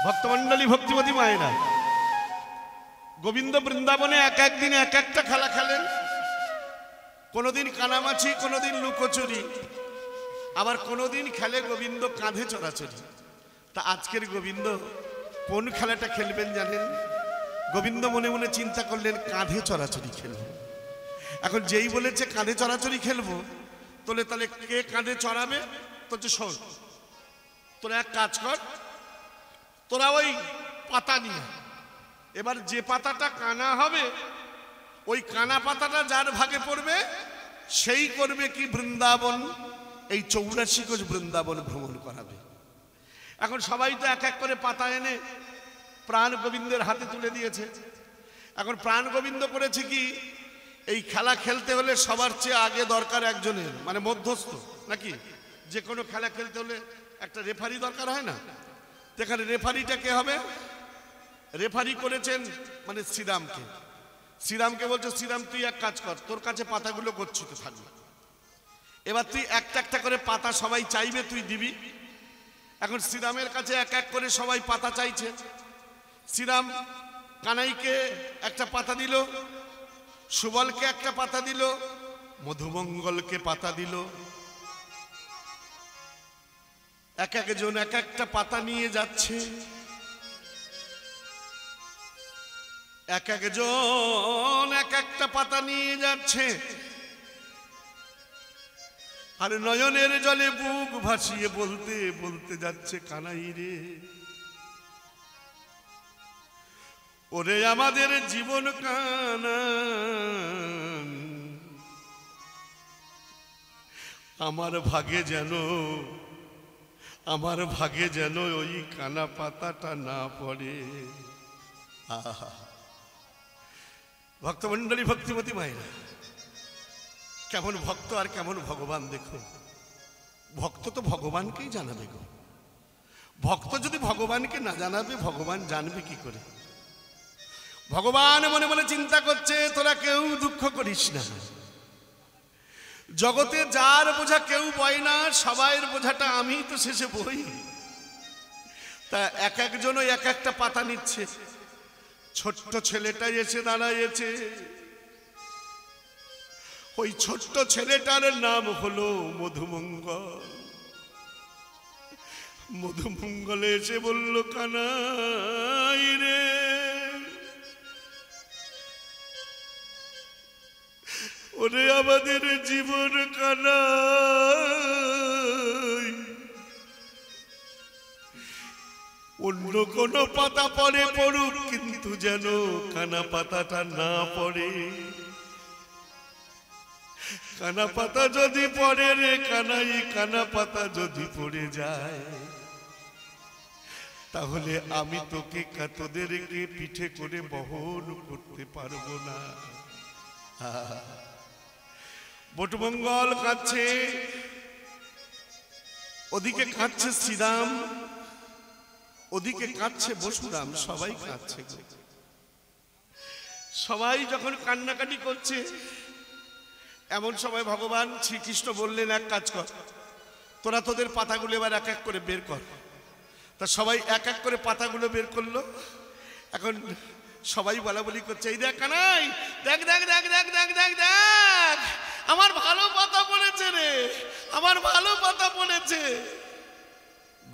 ভক্তমণ্ডলী, ভক্তিমতী মায়েরা, গোবিন্দ বৃন্দাবনে এক একদিন এক একটা খেলা খেলেন। কোনোদিন কানামাছি, কোনোদিন লুকোচুরি, আবার কোনোদিন খেলে গোবিন্দ কাঁধে চড়াচড়ি। তা আজকের গোবিন্দ কোন খেলাটা খেলবেন জানেন? গোবিন্দ মনে মনে চিন্তা করলেন কাঁধে চড়াচড়ি খেলবো। এখন যেই বলেছে কাঁধে চড়াচড়ি খেলবো, তাহলে কে কাঁধে চড়াবে? তো শোন, তোরা এক কাজ কর, তোরা ওই পাতা নিয়ে, এবার যে পাতাটা কানা হবে ওই কানা পাতাটা যার ভাগে পড়বে সেই করবে কি বৃন্দাবন, এই 84 কোষ বৃন্দাবন ভ্রমণ করাবে। এখন সবাই তো এক এক করে পাতা এনে প্রাণ গোবিন্দের হাতে তুলে দিয়েছে। এখন প্রাণ গোবিন্দ করেছে কি, এই খেলা খেলতে হলে সবার চেয়ে আগে দরকার একজনের, মানে মধ্যস্থ, নাকি? যে কোনো খেলা খেলতে হলে একটা রেফারি দরকার হয় না? এখানে রেফারিটা কে হবে? রেফারি করেছেন মানে শ্রীরামকে। শ্রীরামকে বলছে, শ্রীরাম তুই এক কাজ কর, তোর কাছে পাতাগুলো গচ্ছিত থাকবে, এবার তুই একটা একটা করে পাতা সবাই চাইবে, তুই দিবি। এখন শ্রীরামের কাছে এক এক করে সবাই পাতা চাইছে। শ্রীরাম কানাইকে একটা পাতা দিল, সুবলকে একটা পাতা দিল, মধুমঙ্গলকে পাতা দিল। এক একজন এক একটা পাতা নিয়ে যাচ্ছে, এক একজন এক একটা পাতা নিয়ে যাচ্ছে। আর নয়নের জলে বুক ভাসিয়ে বলতে বলতে যাচ্ছে, কানাই রে, ওরে আমাদের জীবন কানা, আমার ভাগে যেন ওই কানা পাতাটা না পড়ে। ভক্তমণ্ডলী, ভক্তিমতী মায়েরা, কেমন ভক্ত আর কেমন ভগবান দেখুন। ভক্ত তো ভগবানকেই জানাবে গো। ভক্ত যদি ভগবানকে না জানাবে, ভগবান জানবে কি করে? ভগবান মনে মনে চিন্তা করছে, তোরা কেউ দুঃখ করিস না, জগতে যার বোঝা কেউ বয় না, সবাইয়ের বোঝাটা আমি তো শেষে বই। তা এক একজন এক একটা পাতা নিচ্ছে। ছোট্ট ছেলেটা এসে দাঁড়াইছে, ওই ছোট্ট ছেলেটার নাম হলো মধুমঙ্গল। মধুমঙ্গল এসে বলল, কানাই রে, ওরে আমাদের জীবন কানাই, অন্য কোন পাতা পরে পড়ুক, কিন্তু যেন কানা পাতাটা না পড়ে। কানা পাতা যদি পড়ে রে কানাই, কানা পাতা যদি পড়ে যায়, তাহলে আমি তোকে তোদেরকে পিঠে করে বহন করতে পারবো না। বটুমঙ্গল কাঁদছে, ওদিকে কাঁদছে শ্রীরাম, ওদিকে কাঁদছে বসুরাম, সবাই কাঁদছে। সবাই যখন কান্নাকাটি করছে, এমন সময় ভগবান শ্রীকৃষ্ণ বললেন, এক কাজ কর, তোরা তোদের পাতাগুলো এবার এক এক করে বের কর। তা সবাই এক এক করে পাতাগুলো বের করলো। এখন সবাই বলা বলি করছে, এই দেখ কানাই, দেখ দেখ দেখ দেখ দেখ দেখ দেখ, আমার ভালো পাতা পড়েছে রে, আমার ভালো পাতা পড়েছে।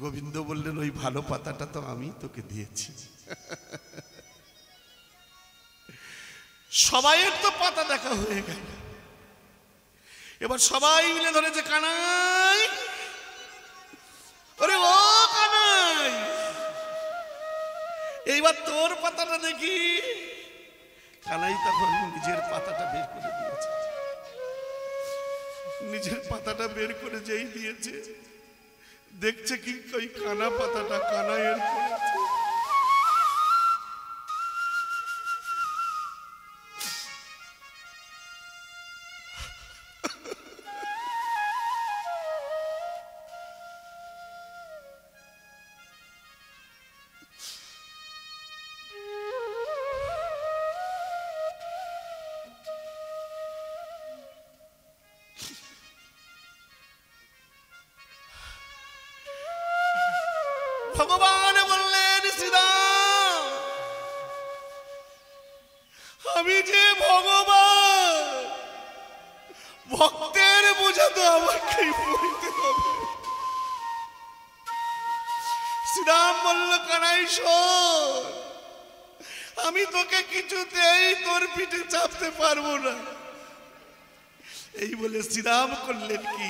গোবিন্দ বললেন, ওই ভালো পাতাটা তো আমি তোকে দিয়েছি। সবাইয়ের তো পাতা দেখা হয়ে গেল। এবার সবাই মিলে ধরেছে, কানাই, ওরে ও কানাই, এইবার তোর পাতাটা দেখি। কানাই তখন নিজের পাতাটা বের করে দিয়েছে। নিজের পাতাটা বের করে যেই দিয়েছে, দেখছে কি ওই কানা পাতাটা কানাইয়ের পড়েছে। ভগবান বললেন, শ্রীরাম, আমি যে ভগবান, ভক্তের বোঝা তো আমাকে বইতে হবে। শ্রীরাম বলল, কানাই শোন, আমি তোকে কিছুতেই তোর পিঠে চাপতে পারবো না। এই বলে শ্রীরাম করলেন কি,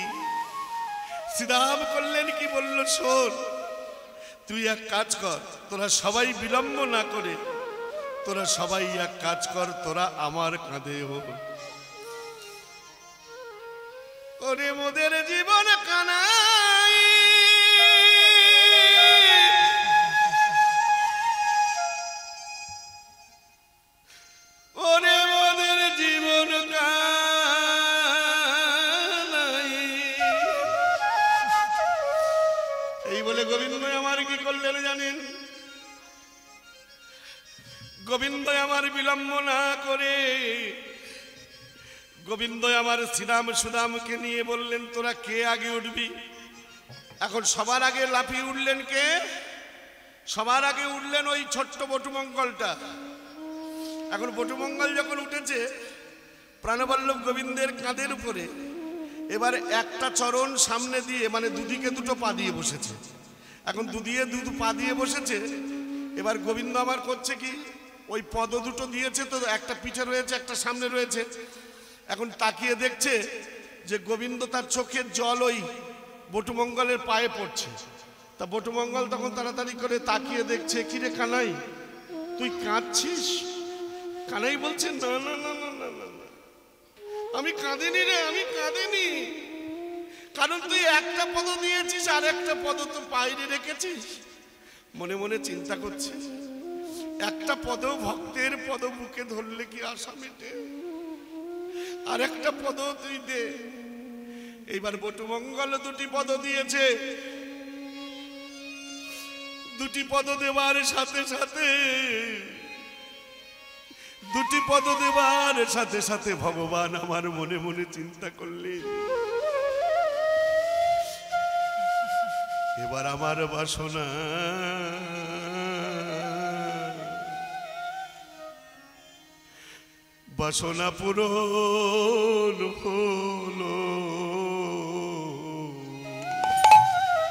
শ্রীরাম করলেন কি, বলল শোন, তুই এক কাজ কর, তোরা সবাই বিলম্ব না করে তোরা সবাই এক কাজ কর, তোরা আমার কাঁধে হোক। ওরে মোদের জীবন কানাই, ওরে মোদের জীবন কানাই। এই বলে গোবিন্দ আমার কি করলেন জানেন? গোবিন্দ আমার বিলম্ব না করে গোবিন্দ আমার শ্রীরাম সুদামকে নিয়ে বললেন, তোরা কে আগে উঠবি? এখন সবার আগে লাফিয়ে উঠলেন কে? সবার আগে উঠলেন ওই ছোট্ট বটুমঙ্গলটা। এখন বটুমঙ্গল যখন উঠেছে প্রাণবল্লভ গোবিন্দের কাঁধের উপরে, এবার একটা চরণ সামনে দিয়ে, মানে দুদিকে দুটো পা দিয়ে বসেছে। এখন দুটো পা দিয়ে বসেছে। এবার গোবিন্দ আমার করছে কি, ওই পদ দুটো দিয়েছে তো, একটা পিঠে রয়েছে একটা সামনে রয়েছে। এখন তাকিয়ে দেখছে যে গোবিন্দ তার চোখের জল ওই বটুমঙ্গলের পায়ে পড়ছে। তা বটুমঙ্গল তখন তাড়াতাড়ি করে তাকিয়ে দেখছে, কিরে কানাই তুই কাঁদছিস? কানাই বলছে, না না না না না না না, আমি কাঁদিনি রে, আমি কাঁদিনি। কারণ তুই একটা পদ দিয়েছিস আর একটা পদ তো বাইরে রেখেছিস। মনে মনে চিন্তা করছে, একটা পদ ভক্তের পদ বুকে ধরলে কি আশা মেটে? আর একটা পদ তুই দে। এইবার বটুমঙ্গল দুটি পদ দিয়েছে। দুটি পদ দেওয়ার সাথে সাথে, দুটি পদ দেওয়ার সাথে সাথে ভগবান আমার মনে মনে চিন্তা করলেন, এবার আমার বাসনা বাসনা পূরণ হলো।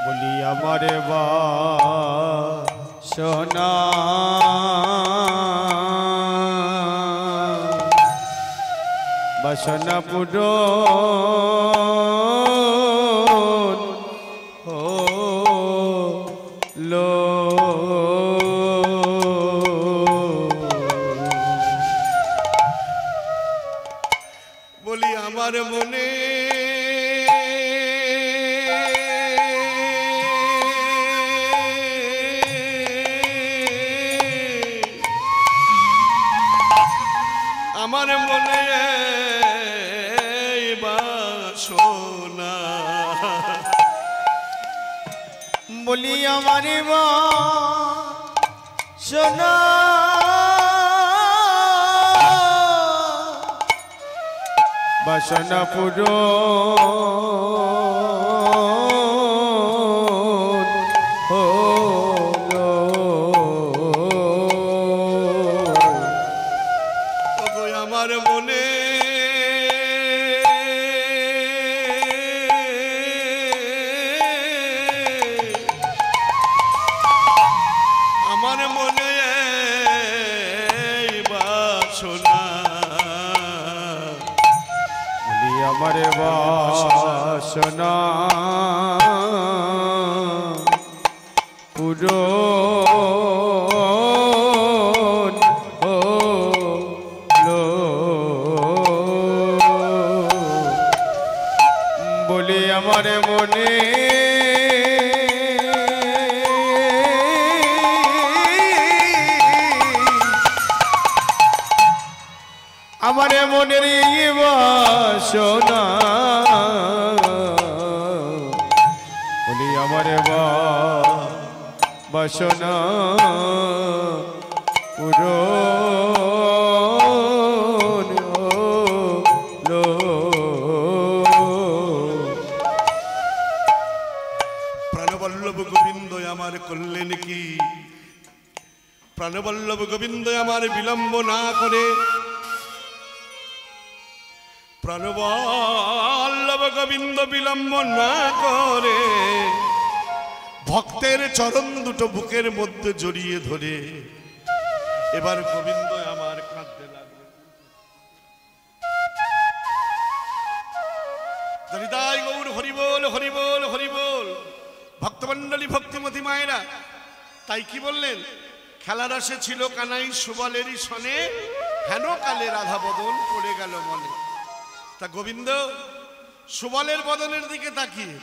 বলি আমার বাসনা বাসনা পূরণ হলো। বলি আমার মনে আমার মনে বাসনা। বলি আমার বাসনা বাসনা পূরণ হলো। আমার মনে আমার মনে বাসনা। বলি আমার বাসনা পূরণ হলো। বলি আমার মনে আমার মনের বাসনা। বলি আমার বাসনা পূরণ হলো। প্রাণবল্লভ গোবিন্দ আমার করলেন কি, প্রাণবল্লভ গোবিন্দ আমার বিলম্ব না করে, প্রাণবল্লভ গোবিন্দ বিলম্ব না করে ভক্তের চরণ দুটো বুকের মধ্যে জড়িয়ে ধরে এবার গোবিন্দ আমার কাঁদতে লাগলো। হরিদাই গৌর হরিবোল হরিবোল হরিবোল। ভক্তমণ্ডলী ভক্তিমতী মায়েরা তাই কি বললেন? খেলার রসে ছিল কানাই সুবলেরই সনে, হেন কালে রাধা বদন পড়ে গেল মনে। তা গোবিন্দ সুবলের বদনের দিকে তাকিয়ে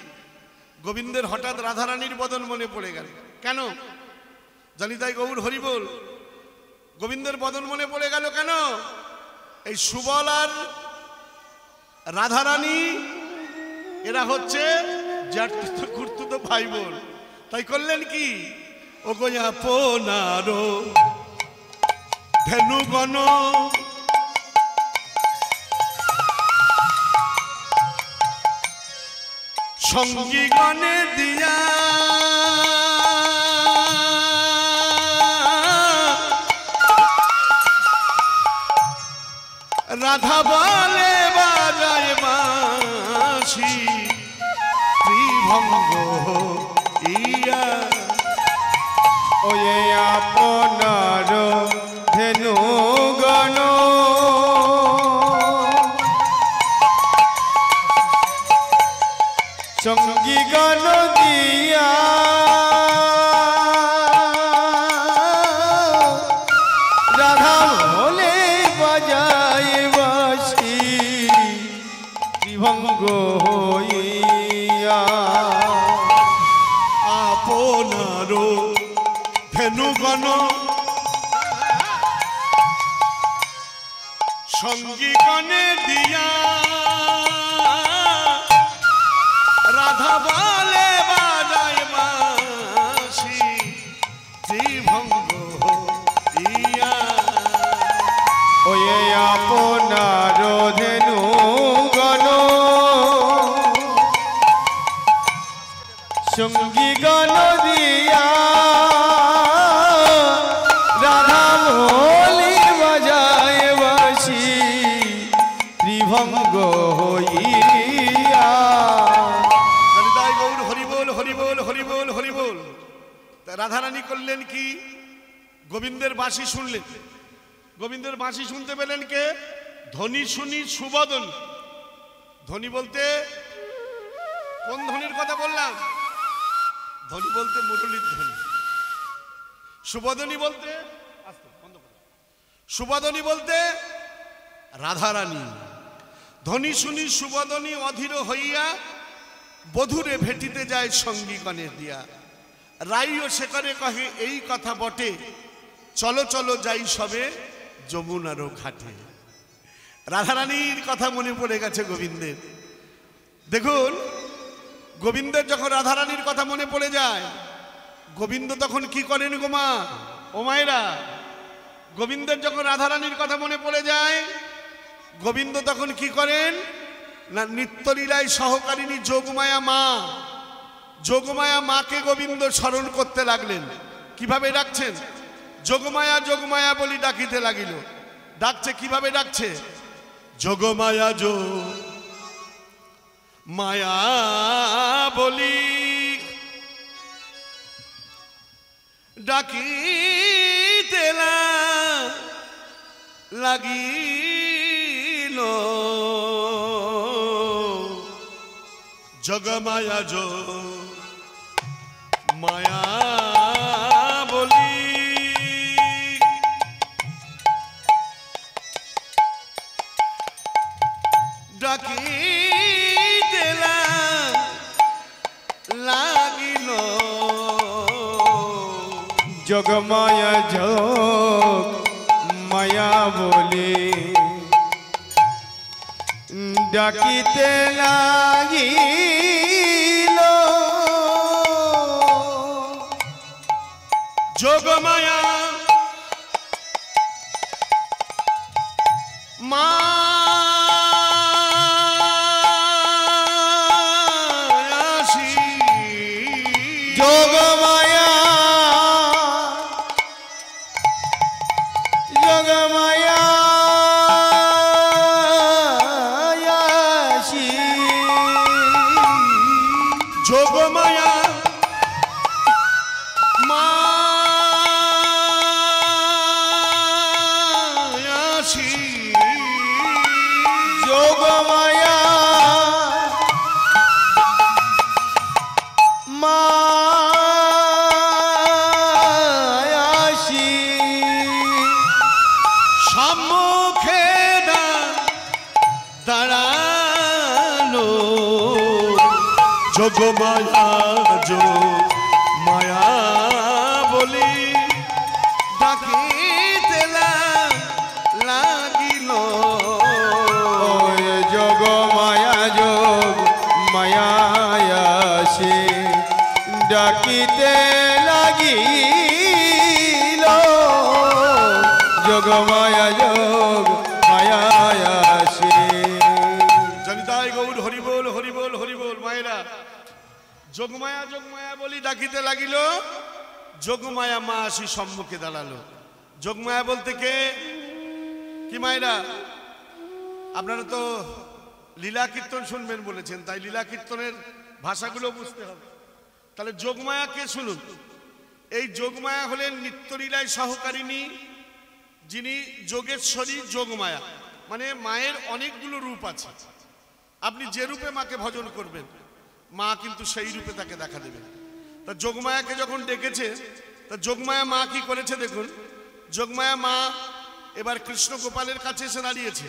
গোবিন্দের হঠাৎ রাধারানীর বদন মনে পড়ে গেল। কেন জানি তাই গৌর হরিবোল। গোবিন্দের বদন মনে পড়ে গেল কেন? এই সুবল আর রাধারানী এরা হচ্ছে খুঁড়তুতো ভাই বোন। তাই করলেন কি? ও গো আপনার ধেনুগণ সঙ্গী গণে দিয়া রাধা বলে বাজায় বাঁশি ত্রিভঙ্গ ইয়া। ওয়ে আপনার ধেনুগণ সঙ্গী গণ দিয়া রাধা বলে বাজায় বাঁশি ত্রিভঙ্গ হইয়া। আপনার ধেনুগণ সঙ্গী গণে দিয়া রাধা বলে বাজায় বাঁশি ত্রিভঙ্গ ইয়া। ওয়ে আপনার ধেনুগণ সঙ্গী গণ দিয়া রাধা বলি বাজায় বাঁশি ত্রিভঙ্গ হইয়া। হরিদাই গৌর হরিবোল হরিবোল হরিবোল হরিবোল। তা রাধারানী করলেন কি? গোবিন্দের বাঁশি শুনলেন। গোবিন্দের বাঁশি শুনতে পেলেন কে? ধ্বনি শুনি সুবদন। ধ্বনি বলতে কোন ধ্বনির কথা বললাম? ধ্বনি বলতে মুরলীর ধ্বনি। সুবদনী বলতে সুবদনী বলতে রাধারানী। ধ্বনি শুনি সুবদনী অধীর হইয়া বধূরে ভেটিতে যায় সঙ্গী গণে দিয়া। রাইও সেকারে কহে এই কথা বটে, চলো চলো যাই সবে যমুনারও ঘাটে। রাধারানীর কথা মনে পড়ে গেছে গোবিন্দের। দেখুন গোবিন্দের যখন রাধারানীর কথা মনে পড়ে যায়, গোবিন্দ তখন কি করেন গো মা ও মায়েরা? গোবিন্দের যখন রাধারানীর কথা মনে পড়ে যায়, গোবিন্দ তখন কি করেন না? নিত্যলীলায় সহকারিণী যোগমায়া মা, যোগমায়া মাকে গোবিন্দ স্মরণ করতে লাগলেন। কিভাবে ডাকছেন? যোগমায়া যোগমায়া বলি ডাকিতে লাগিল। ডাকছে কিভাবে ডাকছে? যোগমায়া যো মায়া বলি ডাকিতে লাগিল। জগমায়া যো মায়া বলি ডাকিতে লাগিল। জগমায়া যোগ মায়া বলে ডাকিতে লাগিল। যোগমায়া মা যোগ মায়া যোগ মায়া বলি ডাকিতে লাগিল। ওই যোগ মায়া যোগ মায়া সে ডাকিতে লাগিল। যোগ মায়া যোগ মায়া সে। জনিতাই গৌর হরিবোল হরিবোল হরিবোল। মায়েরা যোগমায়া বলি ডাকিতে লাগিল। যোগমায়া মা আসি সম্মুখে দাঁড়ালো। যোগমায়া বলতে কে? কি মায়েরা? আপনারা তো লীলা কীর্তন শুনবেন বলেছেন, তাই লীলা কীর্তনের ভাষাগুলো বুঝতে হবে। তাহলে যোগমায়াকে শুনুন। এই যোগমায়া হলেন নিত্যলীলায় সহকারিণী, যিনি যোগেশ্বরী যোগমায়া। মানে মায়ের অনেকগুলো রূপ আছে। আপনি যে রূপে মাকে ভজন করবেন মা কিন্তু সেই রূপে তাকে দেখা দেবেন। তা যোগমায়াকে যখন ডেকেছে, তা যোগমায়া মা কি করেছে দেখুন। যোগমায়া মা এবার কৃষ্ণ গোপালের কাছে এসে দাঁড়িয়েছে।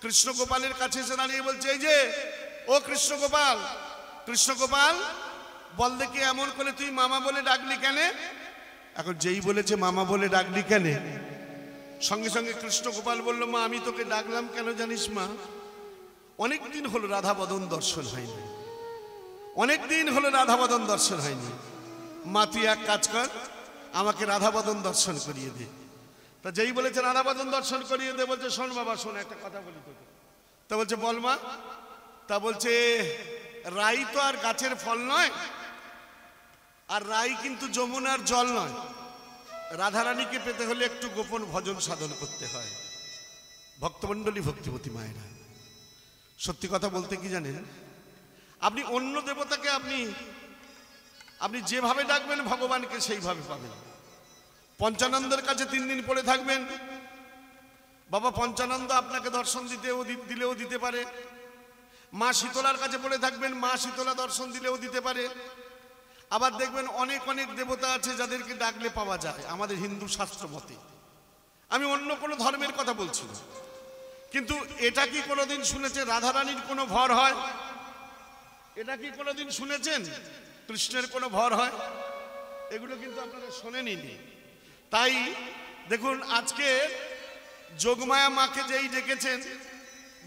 কৃষ্ণ গোপালের কাছে এসে দাঁড়িয়ে বলছে, এই যে ও কৃষ্ণ গোপাল, কৃষ্ণ গোপাল বল দেখি এমন করে তুই মামা বলে ডাকলি কেন? এখন যেই বলেছে মামা বলে ডাকলি কেন, সঙ্গে সঙ্গে কৃষ্ণ গোপাল বলল, মা আমি তোকে ডাকলাম কেন জানিস মা? অনেকদিন হলো রাধাবদন দর্শন হয়নি, অনেকদিন হলো রাধাবদন দর্শন হয়নি। মা তুই এক কাজ কর, আমাকে রাধাবদন দর্শন করিয়ে দে। তা যেই বলেছে রাধাবদন দর্শন করিয়ে দে, বলছে শোন বাবা শোন, একটা কথা বলি তোকে। তা বলছে বল মা। তা বলছে রাই তো আর গাছের ফল নয়, আর রাই কিন্তু যমুনার জল নয়। রাধারানীকে পেতে হলে একটু গোপন ভজন সাধন করতে হয়। ভক্তমণ্ডলী, ভক্তিবতী মায়েরা, সত্যি কথা বলতে কি জানেন, আপনি অন্য দেবতাকে আপনি যেভাবে ডাকবেন ভগবানকে সেইভাবে পাবেন। পঞ্চানন্দের কাছে 3 দিন পড়ে থাকবেন, বাবা পঞ্চানন্দ আপনাকে দর্শন দিলেও দিতে পারে। মা শীতলার কাছে পড়ে থাকবেন, মা শীতলা দর্শন দিলেও দিতে পারে। আবার দেখবেন অনেক অনেক দেবতা আছে যাদেরকে ডাকলে পাওয়া যায় আমাদের হিন্দু শাস্ত্র মতে। আমি অন্য কোনো ধর্মের কথা বলছি না, কিন্তু এটা কি কোনোদিন শুনেছে রাধারানীর কোনো ভর হয়? এটা কি কোনোদিন শুনেছেন কৃষ্ণের কোনো ভর হয়? এগুলো কিন্তু আপনারা শোনেনই। তাই দেখুন আজকে যোগমায়া মাকে যেই ডেকেছেন,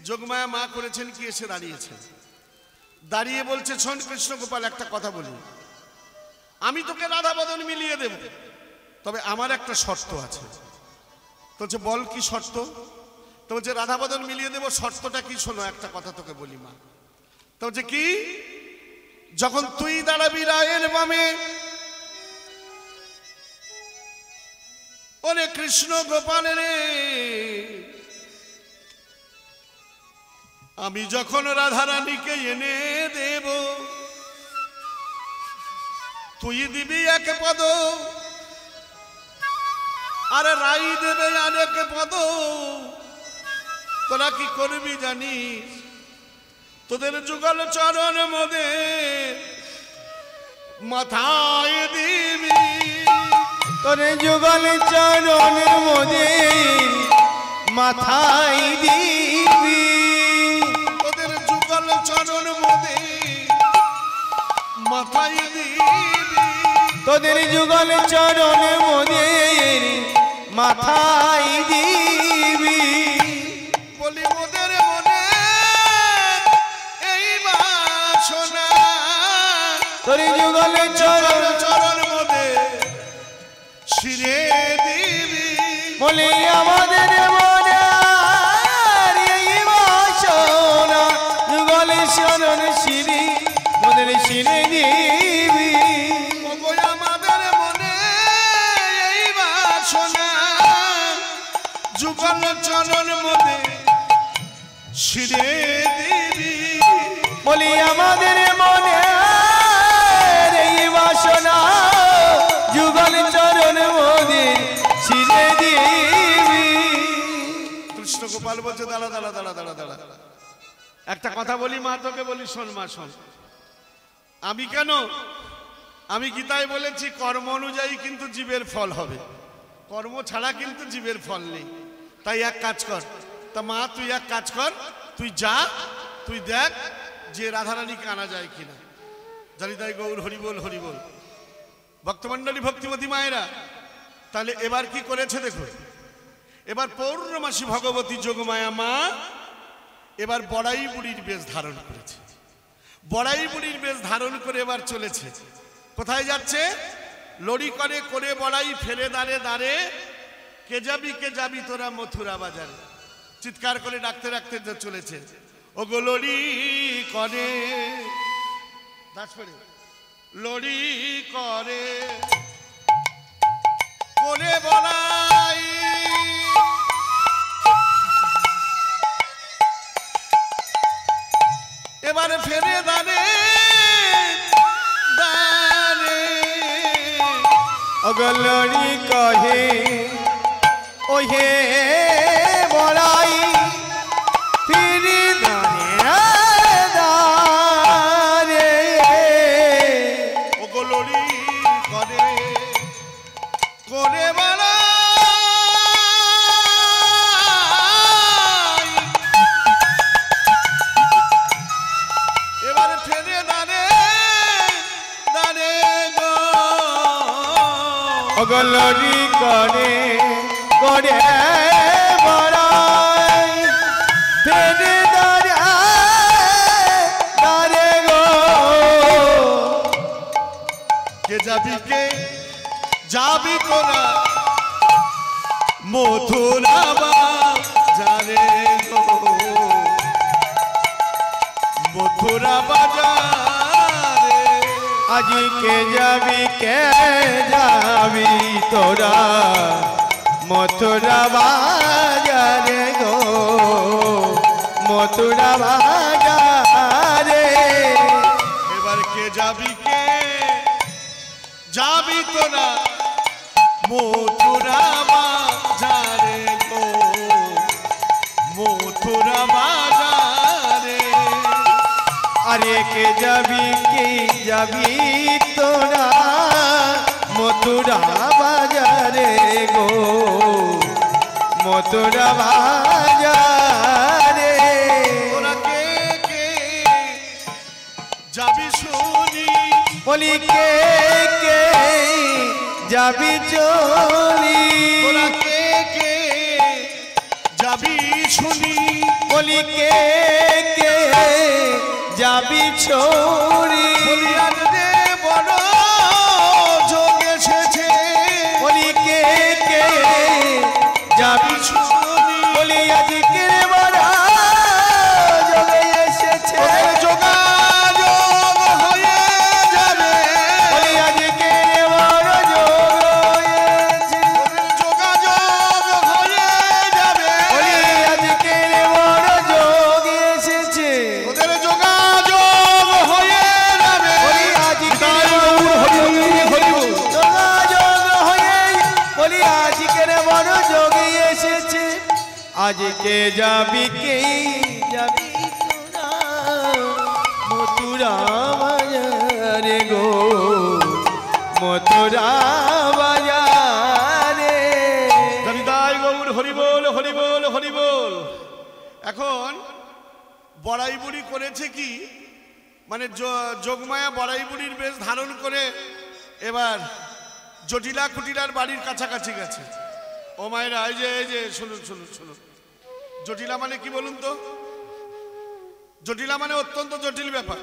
যোগমায়া মা করেছেন কি, এসে দাঁড়িয়েছেন, দাঁড়িয়ে বলছে শোন কৃষ্ণ গোপাল একটা কথা বলি, আমি তোকে রাধাবদন মিলিয়ে দেব, তবে আমার একটা শর্ত আছে। তো বলছে বল কি শর্ত? তো বলছে রাধাবদন মিলিয়ে দেব, শর্তটা কি শোনো, একটা কথা তোকে বলি মা। তো বলছে কি? যখন তুই দাঁড়াবি রায়ের বামে, ওরে কৃষ্ণ গোপাল রে, আমি যখন রাধারানীকে এনে দেব, তুই দিবি এক পদ, আর রাই দেবে আরেক পদ। তোরা কি করবি জানিস? তোদের যুগল চরণ মদে মাথায় দিবি, তোরে যুগল চরণ মদে মাথায় দিবি, তোদের যুগল চরণ মদে মাথায় দিবি, তোদের যুগল চরণ মদে মাথায় দিবি। বলি মোদের মনে এই বাসনা, তোর যুগল চরণ চরণ মদে শিরে দিবি। বলি আমাদের মনে এই বাসনা, যুগল চরণ শিরি মোদের শিরে দিবি। আমাদের মনে এই বাসনা, যুগল চরণ মদে শিরে দিবি। বলি আমাদের মনে এই বাসনা, যুগল চরণ মোদের শিরে দিবি। কৃষ্ণ গোপাল বলছে দাঁড়া দাঁড়া দাঁড়া দাঁড়া দাঁড়া, একটা কথা বলি মা, তোকে বলি শোন মা শোন। আমি কেন, আমি গীতায় বলেছি কর্ম অনুযায়ী কিন্তু জীবের ফল হবে, কর্ম ছাড়া কিন্তু জীবের ফল নেই। তাই এক কাজ কর, তা মা তুই এক কাজ কর, তুই যা, তুই দেখ যে রাধারানীকে আনা যায় কিনা। জানি তাই গৌর হরিবোল হরিবোল। ভক্তমণ্ডলী ভক্তিমতী মায়েরা, তাহলে এবার কি করেছে দেখো, এবার পৌর্ণমাসী ভগবতী যোগমায়া মা এবার বড়াই বুড়ির বেশ ধারণ করেছে। বড়াই বুড়ির বেশ ধারণ করে এবার চলেছে। কোথায় যাচ্ছে? লড়ি করে করে বড়াই ফেলে দাঁড়ে দাঁড়ে, কে যাবি তোরা মথুরা বাজারে। চিৎকার করে ডাকতে ডাকতে চলেছে, ও গো লড়ি করে, লড়ি করে করে বড়াই, এবারে ফেরে দাঁড়ে দাঁড়ে, অগলড়ি কহে ওহে বড়াই ফিরি দাঁড়ে, ওগলড়ি করে করে বড়াই, এবারে ফেরে দাঁড়ে দাঁড়ে গো, অগলড়ি করে করে বড়াই ফিরি দাঁড়ে গো, কে যাবি তোরা মথুরা বাজারে গো, মথুরা বাজারে, আজকে যাবি তোরা মথুরা বাজারে গো, মথুরা বাজারে, এবার কে যাবি তোরা মথুরা বাজারে গো, মথুরা বাজারে, আরে কে যাবি তোরা মথুরা বাজারে গো, মথুরা বাজারে, তোরা কে যাবি শুনি, বলি কে যাবি চলি, তোরা কে যাবি শুনি, বলি কে যাবি ছড়ি, বলিয়ার রে বড় যোগ এসেছে, বলি কে যাবি শুনি, বলি আজকে বড় যোগে এসেছে, তোদের যোগাযোগ হয়ে যাবে, বলি আজকে বড় যোগ এসেছে, তোদের যোগাযোগ হয়ে যাবে, বলি আজকে বড় যোগ এসেছে, তোদের যোগাযোগ হয়ে যাবে, বলি আজকে যোগাযোগ হয়ে, বলি আজকে বড় যোগ এসেছে, আজকে যাবি তোরা মথুরা বাজারে গো, মথুরা বাজারে, জমিদার গৌর হরিবোল হরিবোল হরিবোল। এখন বড়াই বুড়ি করেছে কি, মানে যোগমায়া বড়াই বুড়ির বেশ ধারণ করে এবার জটিলা কুটিলার বাড়ির কাছাকাছি গেছে। ও মায়েরা, এই যে শুনুন, জটিলা মানে কি বলুন তো? জটিলা মানে অত্যন্ত জটিল ব্যাপার,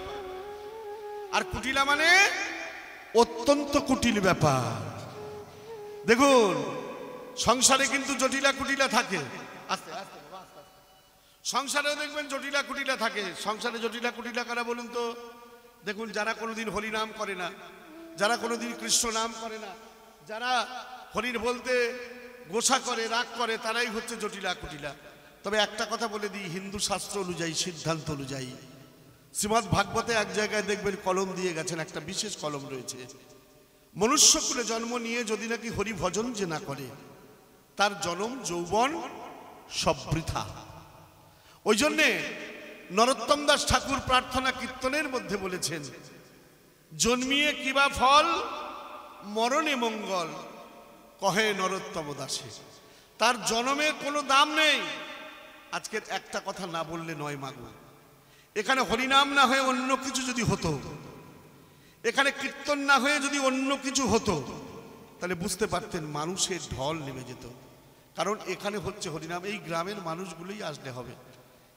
আর কুটিলা মানে অত্যন্ত কুটিল ব্যাপার। দেখুন, সংসারে কিন্তু জটিলা কুটিলা থাকে, আস্তে আস্তে সংসারেও দেখবেন জটিলা কুটিলা থাকে। সংসারে জটিলা কুটিলা কারা বলুন তো? দেখুন, যারা কোনোদিন হরি নাম করে না, যারা কোনোদিন কৃষ্ণ নাম করে না, যারা হরির বলতে গোসা করে, রাগ করে, তারাই হচ্ছে জটিলা কুটিলা। তবে একটা কথা বলে দিই, হিন্দু শাস্ত্র অনুযায়ী, সিদ্ধান্ত অনুযায়ী, শ্রীমদ্ ভাগবতে এক জায়গায় দেখবেন কলম দিয়ে গেছেন, একটা বিশেষ কলম রয়েছে, মনুষ্যকুলে জন্ম নিয়ে যদি নাকি হরি ভজন যে না করে, তার জনম যৌবন সব বৃথা। ওই জন্যে নরোত্তম দাস ঠাকুর প্রার্থনা কীর্তনের মধ্যে বলেছেন, জন্মিয়ে কিবা ফল, মরণে মঙ্গল, কহে নরোত্তম দাসে। তার জন্মের কোনো দাম নেই। আজকের একটা কথা না বললে নয় মাগো, এখানে হরিনাম না হয়ে অন্য কিছু যদি হতো, এখানে কীর্তন না হয়ে যদি অন্য কিছু হতো তাহলে বুঝতে পারতেন মানুষের ঢল নেমে যেত। কারণ এখানে হচ্ছে হরিনাম, এই গ্রামের মানুষগুলোই আসলে হবে।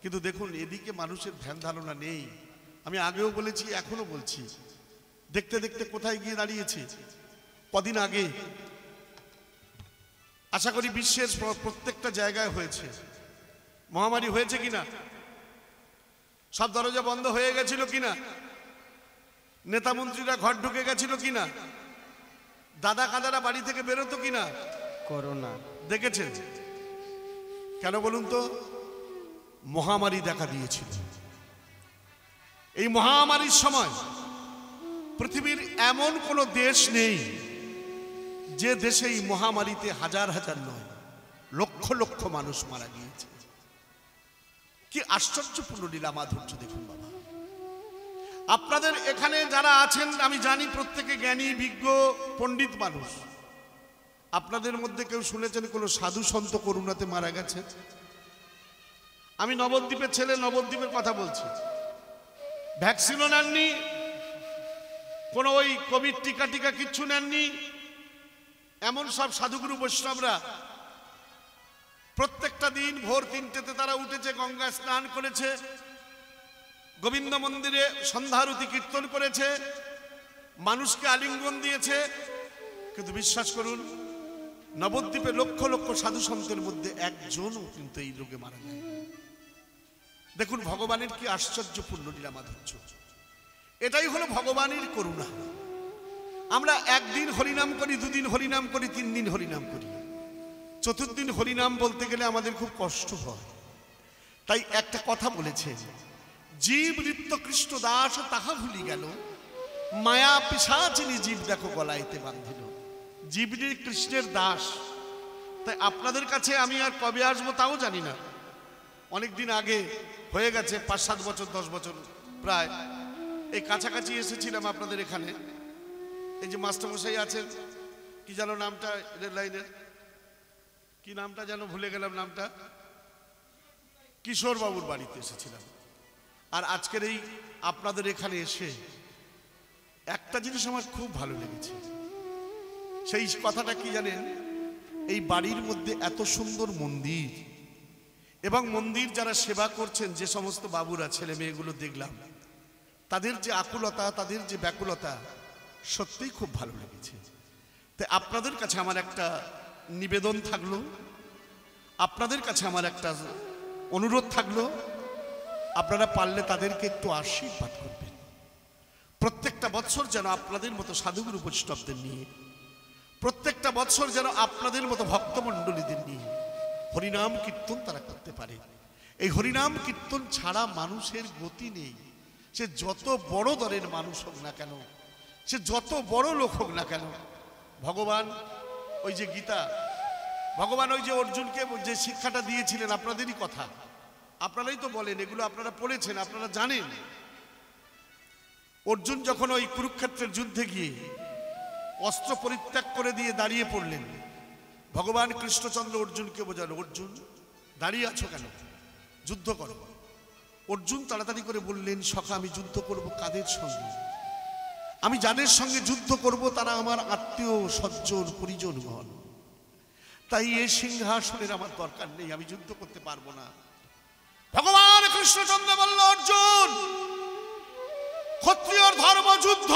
কিন্তু দেখুন এদিকে মানুষের ধ্যান ধারণা নেই। আমি আগেও বলেছি, এখনো বলছি, দেখতে দেখতে কোথায় গিয়ে দাঁড়িয়েছি। কদিন আগে আশা করি বিশ্বের প্রত্যেকটা জায়গায় হয়েছে, মহামারী হয়েছে কিনা, সব দরজা বন্ধ হয়ে গেছিল কিনা, নেতা মন্ত্রীরা ঘর ঢুকে গেছিল কিনা, দাদা কাদারা বাড়ি থেকে বেরোতো কিনা, করোনা দেখেছেন? কেন বলুন তো? মহামারী দেখা দিয়েছিল। এই মহামারীর সময় পৃথিবীর এমন কোনো দেশ নেই যে দেশে এই মহামারীতে হাজার হাজার নয় লক্ষ লক্ষ মানুষ মারা গিয়েছে। কি আশ্চর্যপূর্ণ লীলা মাধুর্য দেখুন বাবা। আপনাদের এখানে যারা আছেন আমি জানি প্রত্যেকে জ্ঞানী বিজ্ঞ পণ্ডিত মানুষ। আপনাদের মধ্যে কেউ শুনেছেন কোনো সাধু সন্ত করোনাতে মারা গেছে? আমি নবদ্বীপের ছেলে, নবদ্বীপের কথা বলছি। ভ্যাকসিনও নেননি, কোনো ওই কোভিড টিকা টিকা কিচ্ছু নেননি। এমন সব সাধুগুরু বৈষ্ণবরা প্রত্যেকটা দিন ভোর 3টেতে তারা উঠেছে, গঙ্গায় স্নান করেছে, গোবিন্দ মন্দিরে সন্ধ্যারতি কীর্তন করেছে, মানুষকে আলিঙ্গন দিয়েছে। কিন্তু বিশ্বাস করুন, নবদ্বীপে লক্ষ লক্ষ সাধু সন্তের মধ্যে একজনও কিন্তু এই রোগে মারা যায়। দেখুন ভগবানের কি আশ্চর্যপূর্ণ লীলা মাধুর্য। এটাই হলো ভগবানের করুণা। আমরা একদিন হরিনাম করি, 2 দিন হরিনাম করি, 3 দিন হরিনাম করি, 4th দিন হরিনাম বলতে গেলে আমাদের খুব কষ্ট হয়। তাই একটা কথা বলেছে, জীব নৃত্য কৃষ্ণ দাস তাহা ভুলি গেল, মায়া পিশাচিনী জীব দেখো গলাইতে বাঁধিল। জীবনী কৃষ্ণের দাস। তাই আপনাদের কাছে আমি আর কবে আসবো তাও জানি না। অনেক দিন আগে হয়ে গেছে, 5-7 বছর 10 বছর প্রায় এই কাছাকাছি এসেছিলাম আপনাদের এখানে। এই যে মাস্টারমশাই আছেন, কি যেন নামটা রেল লাইনের, কি নামটা যেন ভুলে গেলাম নামটা, কিশোর বাবুর বাড়িতে এসেছিলাম। আর আজকের এই আপনাদের এখানে এসে একটা জিনিস আমার খুব ভালো লেগেছে। সেই কথাটা কি জানেন? এই বাড়ির মধ্যে এত সুন্দর মন্দির, এবং মন্দির যারা সেবা করছেন যে সমস্ত বাবুরা, ছেলে মেয়েগুলো দেখলাম, তাদের যে আকুলতা, তাদের যে ব্যাকুলতা, সত্যিই খুব ভালো লেগেছে। তাই আপনাদের কাছে আমার একটা নিবেদন থাকলো, আপনাদের কাছে আমার একটা অনুরোধ থাকলো, আপনারা পারলে তাদেরকে একটু আশীর্বাদ করবেন। প্রত্যেকটা বৎসর যেন আপনাদের মতো সাধুগুরু বৈষ্ণবদের নিয়ে, প্রত্যেকটা বৎসর যেন আপনাদের মতো ভক্তমণ্ডলীদের নিয়ে হরিনাম কীর্তন তারা করতে পারে। এই হরিনাম কীর্তন ছাড়া মানুষের গতি নেই। সে যত বড় দরের মানুষ হোক না কেন, সে যত বড় লোক হোক না কেন, ভগবান ওই যে গীতা, ভগবান ওই যে অর্জুনকে যে শিক্ষাটা দিয়েছিলেন, আপনাদেরই কথা, আপনারাই তো বলেন, এগুলো আপনারা পড়েছেন, আপনারা জানেন। অর্জুন যখন ওই কুরুক্ষেত্রের যুদ্ধে গিয়ে অস্ত্র পরিত্যাগ করে দিয়ে দাঁড়িয়ে পড়লেন, ভগবান কৃষ্ণচন্দ্র অর্জুনকে বোঝালো, অর্জুন দাঁড়িয়ে আছো কেন, যুদ্ধ করো। অর্জুন তাড়াতাড়ি করে বললেন, সখা আমি যুদ্ধ করব কাদের সঙ্গে? আমি যাদের সঙ্গে যুদ্ধ করব তারা আমার আত্মীয় স্বজন পরিজন হন। তাই এই সিংহাসনের আমার দরকার নেই, আমি যুদ্ধ করতে পারবো না। ভগবান কৃষ্ণচন্দ্র বলল, অর্জুন ক্ষত্রিয়র ধর্ম যুদ্ধ,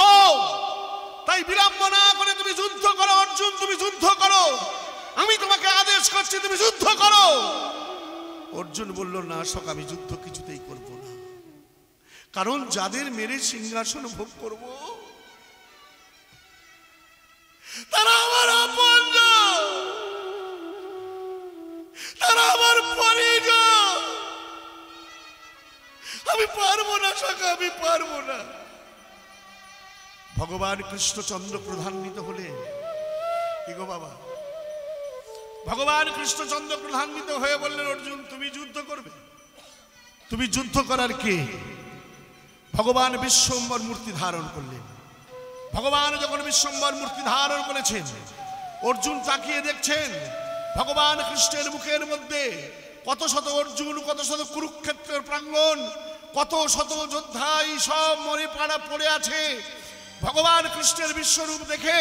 তাই বিলম্ব না করে তুমি যুদ্ধ করো। অর্জুন তুমি যুদ্ধ করো, আমি তোমাকে আদেশ করছি তুমি যুদ্ধ করো। অর্জুন বলল, না সখা আমি যুদ্ধ কিছুতেই করব না, কারণ যাদের মেরে সিংহাসন ভোগ করব তারা আমার আপনজন, তারা আমার পরিজন। আমি পারবো না সখা, আমি পারবো না। ভগবান কৃষ্ণচন্দ্র প্রধান্বিত হলে, কি গো বাবা, ভগবান কৃষ্ণচন্দ্র প্রধান্বিত হয়ে বললেন, অর্জুন তুমি যুদ্ধ করবে। তুমি যুদ্ধ করার কে? ভগবান বিশ্বম্বর মূর্তি ধারণ করলেন। ভগবান যখন বিশ্বম্বর মূর্তি ধারণ করেছেন, অর্জুন তাকিয়ে দেখছেন ভগবান কৃষ্ণের মুখের মধ্যে কত শত অর্জুন, কত শত কুরুক্ষেত্রের প্রাঙ্গণ, কত শত যোদ্ধাই সব মরে পাড়া পড়ে আছে। ভগবান কৃষ্ণের বিশ্বরূপ দেখে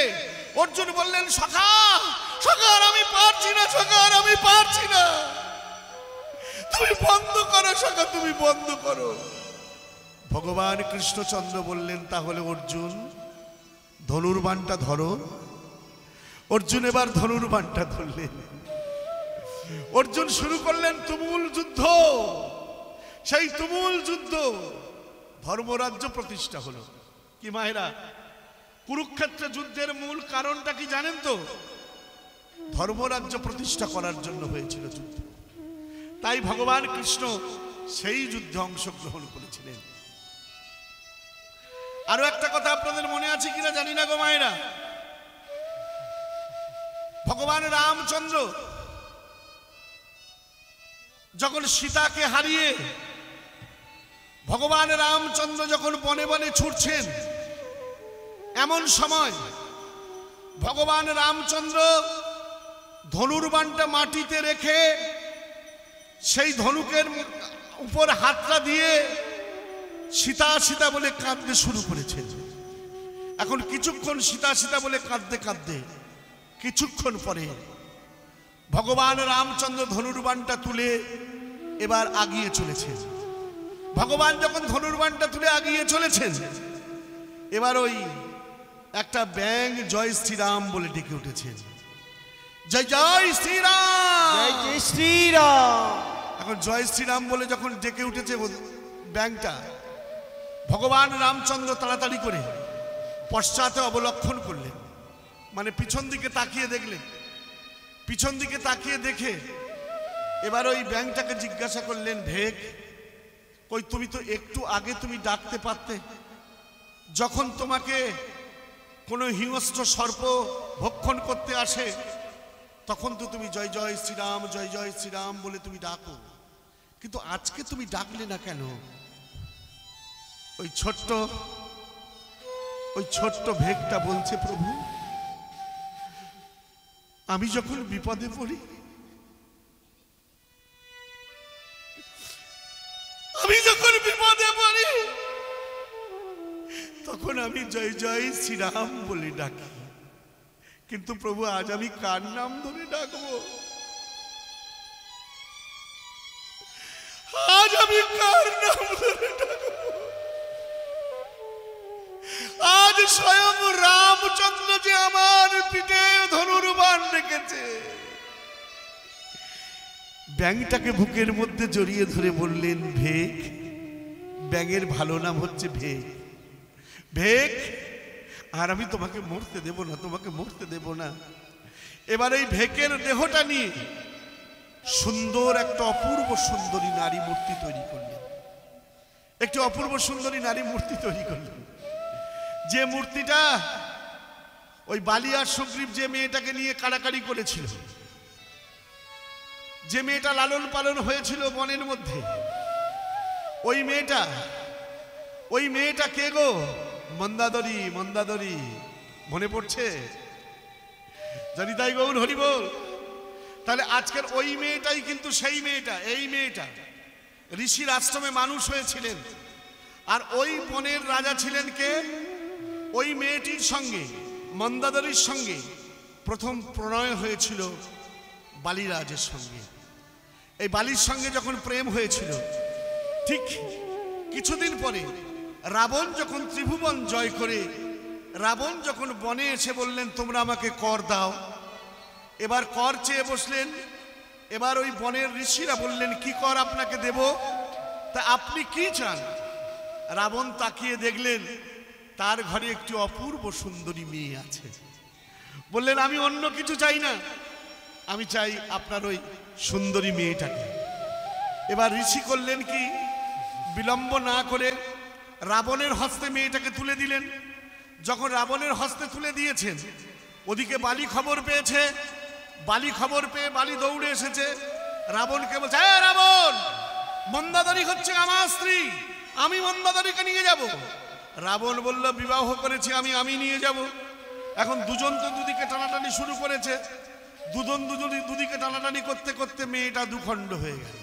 অর্জুন বললেন, সখা সখা আমি পারছি না, সখা আমি পারছি না, তুমি বন্ধ করো সখা, তুমি বন্ধ করো। ভগবান কৃষ্ণচন্দ্র বললেন, তাহলে অর্জুন ধনুর্বাণটা ধরো। অর্জুন এবার ধনুর্বাণটা ধরলেন। অর্জুন শুরু করলেন তুমুল যুদ্ধ। সেই তুমুল যুদ্ধ, ধর্মরাজ্য প্রতিষ্ঠা হলো। কি মায়েরা, কুরুক্ষেত্র যুদ্ধের মূল কারণটা কি জানেন তো? ধর্মরাজ্য প্রতিষ্ঠা করার জন্য হয়েছিল যুদ্ধ। তাই ভগবান কৃষ্ণ সেই যুদ্ধে অংশগ্রহণ করেছিলেন। আরো একটা কথা আপনাদের মনে আছে কিনা জানি না গো মায়েরা, ভগবান রামচন্দ্র যখন সীতাকে হারিয়ে ভগবান রামচন্দ্র যখন বনে বনে ছুটছেন, এমন সময় ভগবান রামচন্দ্র ধনুর্বাণটা মাটিতে রেখে সেই ধনুকের উপর হাতটা দিয়ে সীতা সীতা বলে কাঁদতে শুরু করেছেন। এখন কিছুক্ষণ সীতা সীতা বলে কাঁদতে কাঁদতে কিছুক্ষণ পরে ভগবান রামচন্দ্র ধনুর্বাণটা তুলে এবার আগিয়ে চলেছেন। ভগবান যখন ধনুর্বাণটা তুলে আগিয়ে চলেছেন, এবার ওই একটা ব্যাঙ জয় শ্রীরাম বলে ডেকে উঠেছেন, জয় জয় শ্রীরাম, জয় জয় শ্রীরাম। এখন জয় শ্রীরাম বলে যখন ডেকে উঠেছে ব্যাঙটা, ভগবান রামচন্দ্র তাড়াতাড়ি করে পশ্চাতে অবলক্ষণ করলেন, মানে পিছন দিকে তাকিয়ে দেখলেন। পিছন দিকে তাকিয়ে দেখে এবার ওই ব্যাঙটাকে জিজ্ঞাসা করলেন, ভেক কই তুমি তো একটু আগে তুমি ডাকতে পারতে, যখন তোমাকে কোনো হিংস্র সর্প ভক্ষণ করতে আসে তখন তো তুমি জয় জয় শ্রীরাম জয় জয় শ্রীরাম বলে তুমি ডাকো, কিন্তু আজকে তুমি ডাকলে না কেন? ওই ছোট্ট ভেকটা বলছে, প্রভু আমি যখন বিপদে পড়ি, তখন আমি জয় জয় শ্রীরাম বলে ডাকি, কিন্তু প্রভু আজ আমি কার নাম ধরে ডাকবো? আজ আমি কার নাম ধরে ডাকবো? আজ স্বয়ং রামচন্দ্র যে আমার পিঠে ধনুর্বাণ রেখেছে। ব্যাঙটাকে বুকের মধ্যে জড়িয়ে ধরে বললেন, ভেক, ব্যাঙের ভালো নাম হচ্ছে ভেক, ভেক আর আমি তোমাকে মরতে দেব না, তোমাকে মরতে দেব না। এবার এই ভেকের দেহটা নিয়ে সুন্দর একটা অপূর্ব সুন্দরী নারী মূর্তি তৈরি করলেন, একটি অপূর্ব সুন্দরী নারী মূর্তি তৈরি করলেন। যে মূর্তিটা ওই বালি আর সুগ্রীব যে মেয়েটাকে নিয়ে কাড়াকাড়ি করেছিল, যে মেয়েটা লালন পালন হয়েছিল বনের মধ্যে, ওই মেয়েটা কে গো? মন্দাদরী, মন্দাদরী মনে পড়ছে? জানি তাই গৌর হরি বল। তাহলে আজকের ওই মেয়েটাই কিন্তু সেই মেয়েটা, এই মেয়েটা ঋষির আশ্রমে মানুষ হয়েছিলেন। আর ওই বনের রাজা ছিলেন কে? ওই মেয়েটির সঙ্গে, মন্দাদরীর সঙ্গে প্রথম প্রণয় হয়েছিল বালিরাজের সঙ্গে। এই বালির সঙ্গে যখন প্রেম হয়েছিল, ঠিক কিছুদিন পরে রাবণ যখন ত্রিভুবন জয় করে, রাবণ যখন বনে এসে বললেন তোমরা আমাকে কর দাও, এবার কর চেয়ে বসলেন। এবার ওই বনের ঋষিরা বললেন কি কর আপনাকে দেব, তা আপনি কি চান? রাবণ তাকিয়ে দেখলেন তার ঘরে একটি অপূর্ব সুন্দরী মেয়ে আছে। বললেন আমি অন্য কিছু চাই না, আমি চাই আপনার ওই সুন্দরী মেয়েটাকে। এবার ঋষি করলেন কি, বিলম্ব না করে রাবণের হস্তে মেয়েটাকে তুলে দিলেন। যখন রাবণের হস্তে তুলে দিয়েছেন, ওদিকে বালি খবর পেয়েছে। বালি খবর পেয়ে বালি দৌড়ে এসেছে, রাবণকে বলছে, হ্যাঁ রাবণ, মন্দাদরী হচ্ছে আমার স্ত্রী, আমি মন্দাদরীকে নিয়ে যাব। রাবণ বলল বিবাহ করেছি আমি নিয়ে যাব। এখন দুজন তো দুদিকে টানাটানি শুরু করেছে, দুদিকে টানাটানি করতে করতে মেয়েটা দুখণ্ড হয়ে গেল।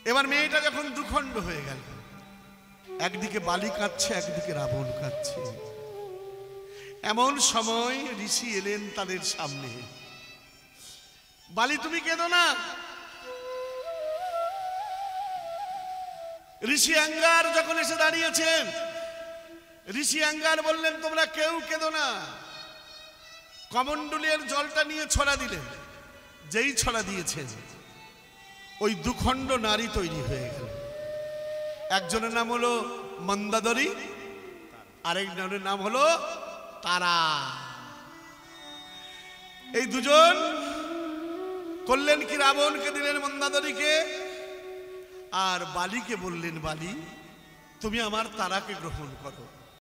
এবার মেয়েটা যখন দুখণ্ড হয়ে গেল, একদিকে বালি কাঁদছে, একদিকে রাবণ কাঁদছে। এমন সময় ঋষি এলেন তাদের সামনে। বালি তুমি কেঁদো না। ঋষি অঙ্গার যখন এসে দাঁড়িয়েছেন, ঋষি অঙ্গার বললেন তোমরা কেউ কেঁদো না। কমণ্ডলের জলটা নিয়ে ছড়া দিলেন। যেই ছড়া দিয়েছেন ওই দুখণ্ড নারী তৈরি হয়ে গেল। একজনের নাম হলো মন্দাদরী, আরেকজনের নাম হলো তারা। এই দুজন করলেন কি, রাবণকে দিলেন মন্দাদরীকে, আর বালিকে বললেন বালি তুমি আমার তারাকে গ্রহণ করো।